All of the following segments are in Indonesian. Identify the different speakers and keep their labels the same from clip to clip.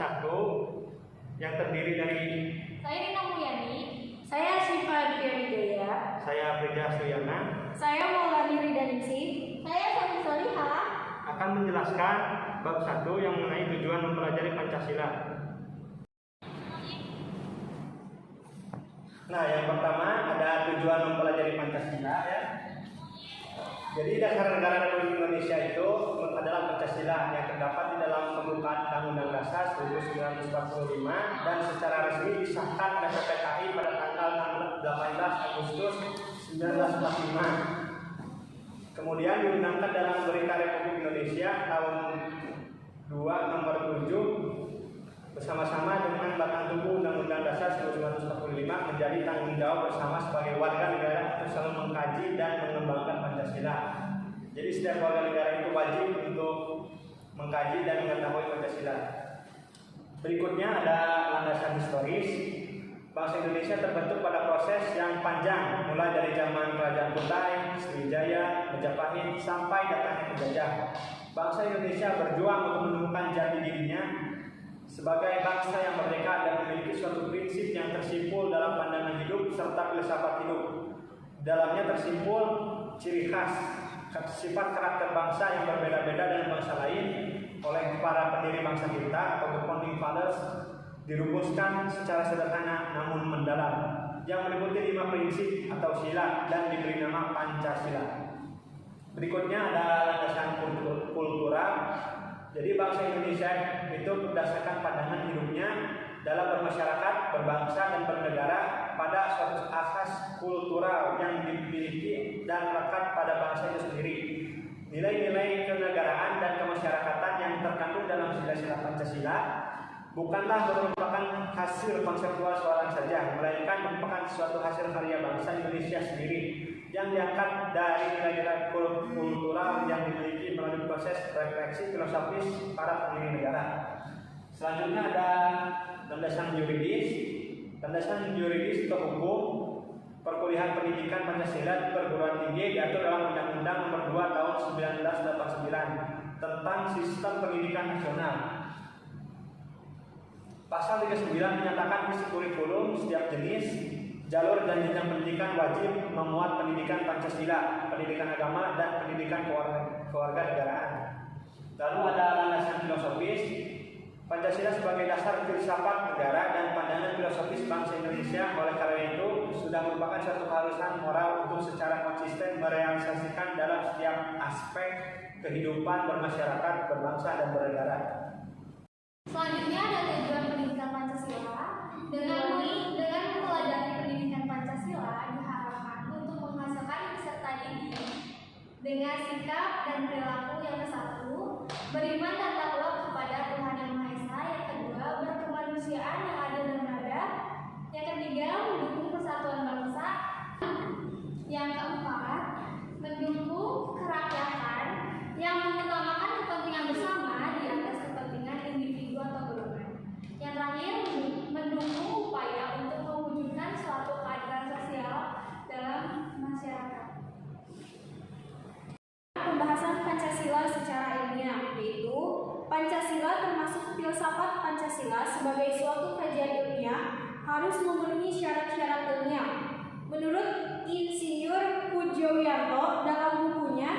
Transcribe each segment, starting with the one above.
Speaker 1: 1 yang terdiri dari
Speaker 2: saya Rina Mulyani, saya Syifa Fianidaya,
Speaker 1: saya Frida Suyana,
Speaker 2: saya Maulani Ridaningsi, saya Soni Soliha
Speaker 1: akan menjelaskan bab 1 yang mengenai tujuan mempelajari Pancasila. Nah, yang pertama ada tujuan mempelajari Pancasila ya. Jadi dasar negara Republik Indonesia itu adalah Pancasila yang terdapat di dalam pembukaan Undang-Undang Dasar 1945 dan secara resmi disahkan oleh PPKI pada tanggal 18 Agustus 1945. Kemudian diundangkan dalam Berita Republik Indonesia tahun 2 nomor 7 bersama-sama dengan Batang Tubuh Undang-Undang Dasar 1945 menjadi tanggung jawab bersama sebagai warga negara untuk selalu mengkaji dan mengembangkan Pancasila. Jadi setiap warga negara itu wajib untuk mengkaji dan mengetahui Pancasila. Berikutnya ada landasan historis. Bangsa Indonesia terbentuk pada proses yang panjang, mulai dari zaman Kerajaan Kutai, Sriwijaya, Majapahit sampai datangnya penjajah. Bangsa Indonesia berjuang untuk menemukan jati dirinya sebagai bangsa yang merdeka dan memiliki suatu prinsip yang tersimpul dalam pandangan hidup serta filsafat hidup. Dalamnya tersimpul ciri khas, sifat karakter bangsa yang berbeda-beda dengan bangsa lain oleh para pendiri bangsa kita atau the founding fathers, dirumuskan secara sederhana namun mendalam yang meliputi 5 prinsip atau sila dan diberi nama Pancasila. Berikutnya ada landasan kultural. Jadi bangsa Indonesia itu berdasarkan pandangan hidupnya dalam bermasyarakat, berbangsa dan bernegara pada suatu asas kultural yang dimiliki dan melekat pada bangsa itu sendiri. Nilai-nilai kenegaraan dan kemasyarakatan yang terkandung dalam sila-sila Pancasila bukanlah merupakan hasil konseptual seorang saja, melainkan merupakan suatu hasil karya bangsa Indonesia sendiri yang diangkat dari nilai-nilai kultural yang dimiliki melalui proses refleksi filosofis para pendiri negara. Selanjutnya ada landasan yuridis. Landasan yuridis atau hukum. Perkuliahan pendidikan Pancasila di perguruan tinggi diatur dalam Undang-Undang Nomor 2 Tahun 1989 tentang Sistem Pendidikan Nasional. Pasal 39 menyatakan isi kurikulum setiap jenis, jalur dan jenjang pendidikan wajib memuat pendidikan Pancasila, pendidikan agama, dan pendidikan kewarganegaraan. Lalu ada landasan filosofis. Pancasila sebagai dasar filsafat negara dan pandangan filosofis bangsa Indonesia, oleh karena itu sudah merupakan suatu keharusan moral untuk secara konsisten merealisasikan dalam setiap aspek kehidupan bermasyarakat, berbangsa, dan bernegara.
Speaker 2: Selanjutnya ada tujuan pendidikan Pancasila. Dengan mempelajari pendidikan Pancasila diharapkan untuk menghasilkan peserta didik dengan sikap dan perilaku yang bersatu, beriman dan takwa kepada Tuhan Yang Maha Esa. Yang kedua, berkemanusiaan yang adil dan beradab. Yang ketiga, mendukung persatuan bangsa. Yang keempat, mendukung kerakyatan yang mengutamakan kepentingan bersama di atas kepentingan individu atau golongan. Yang terakhir, mendukung upaya untuk mewujudkan suatu keadilan sosial dalam masyarakat. Pembahasan Pancasila secara ilmiah, yaitu Pancasila termasuk filsafat Pancasila sebagai suatu kajian ilmiah harus memenuhi syarat-syarat ilmiah. Menurut Insinyur Pujowiyanto dalam bukunya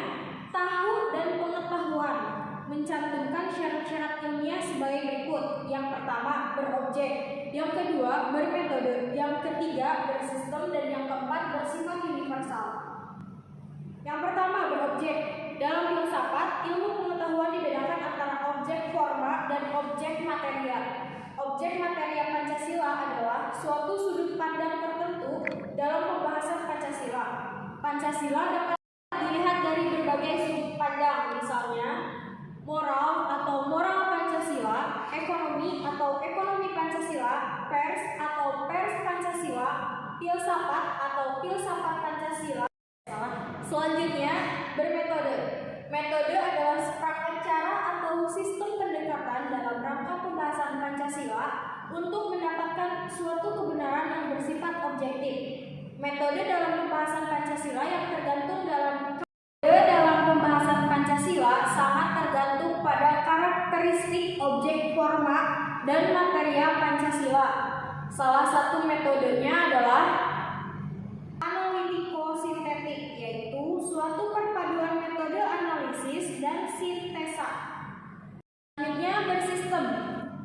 Speaker 2: Tahu dan Pengetahuan mencantumkan syarat-syarat ilmiah sebagai berikut. Yang pertama, berobjek. Yang kedua, bermetode. Yang ketiga, bersistem. Dan yang keempat, bersifat universal. Yang pertama, berobjek. Dalam filsafat, ilmu pengetahuan dibedakan antara objek forma dan objek materia. Objek materia Pancasila adalah suatu sudut pandang tertentu dalam pembahasan Pancasila. Pancasila dapat dilihat dari berbagai sudut pandang, misalnya moral atau moral Pancasila, ekonomi atau ekonomi Pancasila, pers atau pers Pancasila, filsafat atau filsafat Pancasila. Selanjutnya, bermetode. Metode adalah seperangkat cara atau sistem pendekatan dalam rangka pembahasan Pancasila untuk mendapatkan suatu kebenaran yang bersifat objektif. Metode dalam pembahasan Pancasila sangat tergantung pada karakteristik objek forma dan material Pancasila. Salah satu metodenya adalah analitiko-sintetik, yaitu suatu perpaduan metode analisis dan sintesa. Selanjutnya bersistem.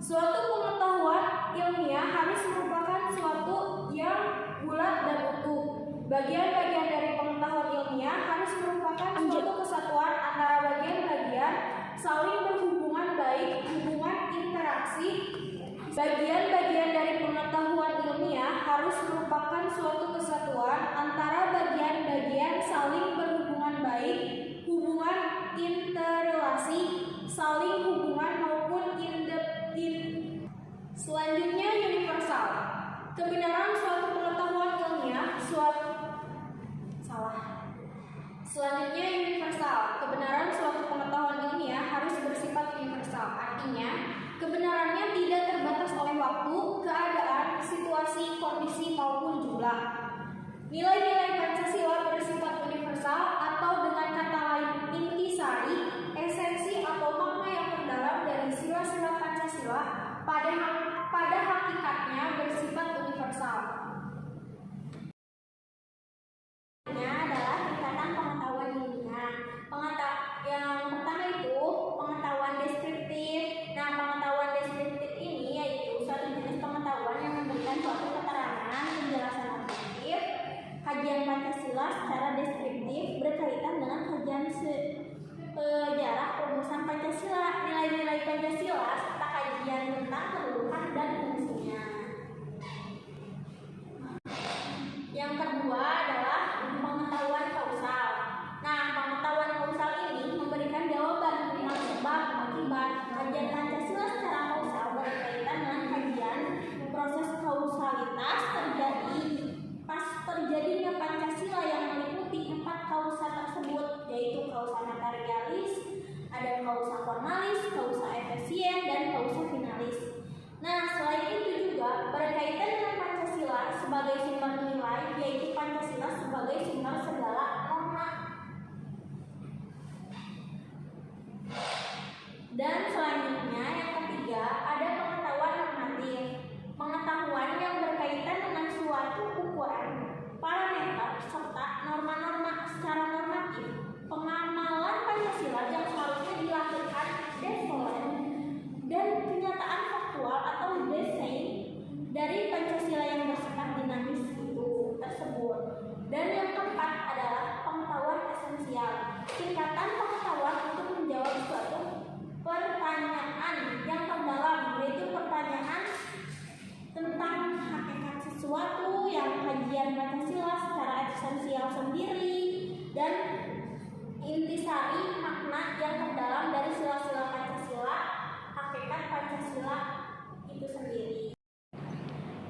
Speaker 2: Suatu pengetahuan ilmiah harus merupakan suatu yang bulat dan utuh. Bagian-bagian dari pengetahuan ilmiah harus merupakan suatu kesatuan antara bagian-bagian saling berhubungan baik, hubungan interaksi. Bagian-bagian dari pengetahuan ilmiah harus merupakan suatu kesatuan antara bagian-bagian saling berhubungan baik, hubungan interrelasi, saling hubungan maupun Selanjutnya universal. Kebenaran suatu pengetahuan ilmiah Selanjutnya universal. Kebenaran suatu pengetahuan ilmiah harus bersifat universal. Artinya, kebenarannya tidak terbatas oleh waktu, keadaan, situasi, kondisi maupun jumlah. Nilai-nilai Pancasila bersifat universal atau dengan kata lain intisari, esensi atau makna yang terdalam dari sila-sila Pancasila pada hakikatnya bersifat universal. Adalah tingkatan pengetahuan ilmiah. Yang pertama itu pengetahuan deskriptif. Nah, pengetahuan deskriptif ini yaitu suatu jenis pengetahuan yang memberikan suatu keterangan, penjelasan objektif, kajian Pancasila secara deskriptif berkaitan dengan kajian sejarah perumusan Pancasila, nilai-nilai Pancasila serta kajian tentang kedudukan dan fungsinya. Yang kedua adalah pengetahuan kausal. Nah, pengetahuan kausal ini memberikan jawaban tentang sebab akibat. Kajian Pancasila secara kausal berkaitan dengan kajian proses kausalitas terjadinya Pancasila yang meliputi 4 kausa tersebut, yaitu kausa materialis, ada kausa formalis, kausa efisien, dan kausa finalis. Nah, selain itu juga berkaitan dengan Pancasila sebagai sumber nilai, yaitu Pancasila sebagai sumber segala norma. Dan selanjutnya yang ketiga ada pengetahuan normatif. Pengetahuan yang berkaitan dengan suatu ukuran, parameter, serta norma-norma secara normatif. Pengamalan Pancasila yang seharusnya dilakukan desolen dan kenyataan faktual atau desain dari Pancasila yang bersifat dinamis itu tersebut. Dan yang keempat adalah pengetahuan esensial. Tingkatan pengetahuan untuk menjawab suatu pertanyaan yang terdalam, yaitu pertanyaan tentang hakikat sesuatu yang kajian Pancasila secara esensial sendiri dan intisari makna yang terdalam dari sila-sila Pancasila, hakikat Pancasila itu sendiri.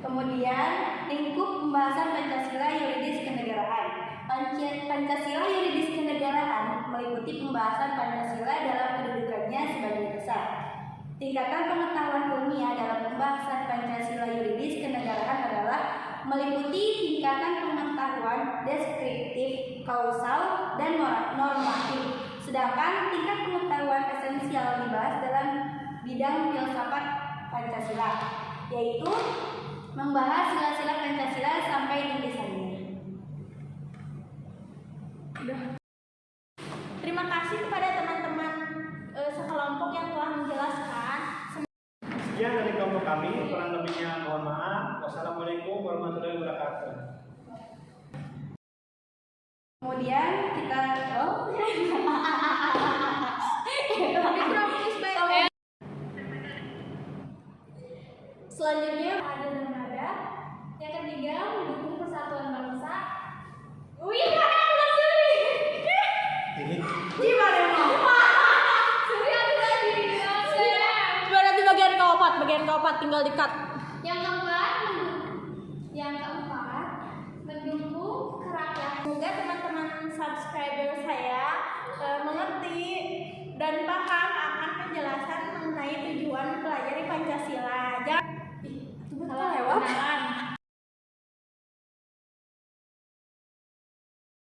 Speaker 2: Kemudian lingkup pembahasan Pancasila yuridis kenegaraan. Pancasila yuridis kenegaraan meliputi pembahasan Pancasila dalam kedudukannya sebagai dasar. Tingkatan pengetahuan ilmiah dalam pembahasan Pancasila yuridis kenegaraan adalah meliputi tingkatan pengetahuan deskriptif, kausal, dan normatif. Sedangkan tingkat pengetahuan esensial dibahas dalam bidang filsafat Pancasila, yaitu membahas sila-sila Pancasila sampai intisarinya. Terima kasih kepada teman-teman sekelompok yang telah menjelaskan.
Speaker 1: Sekian dari kelompok kami, kurang lebihnya mohon maaf. Wassalamualaikum warahmatullahi wabarakatuh.
Speaker 2: Kemudian kita selanjutnya ada dan ada. Yang ketiga mendukung persatuan bangsa. Wih, mana aku suri? Gimana mau? Suri aku tadi. Berarti bagian keempat tinggal di-cut. Yang keempat mendukung kerakyatan. Semoga teman-teman subscriber saya mengerti dan paham akan penjelasan mengenai tujuan pelajari Pancasila. Jangan lewat.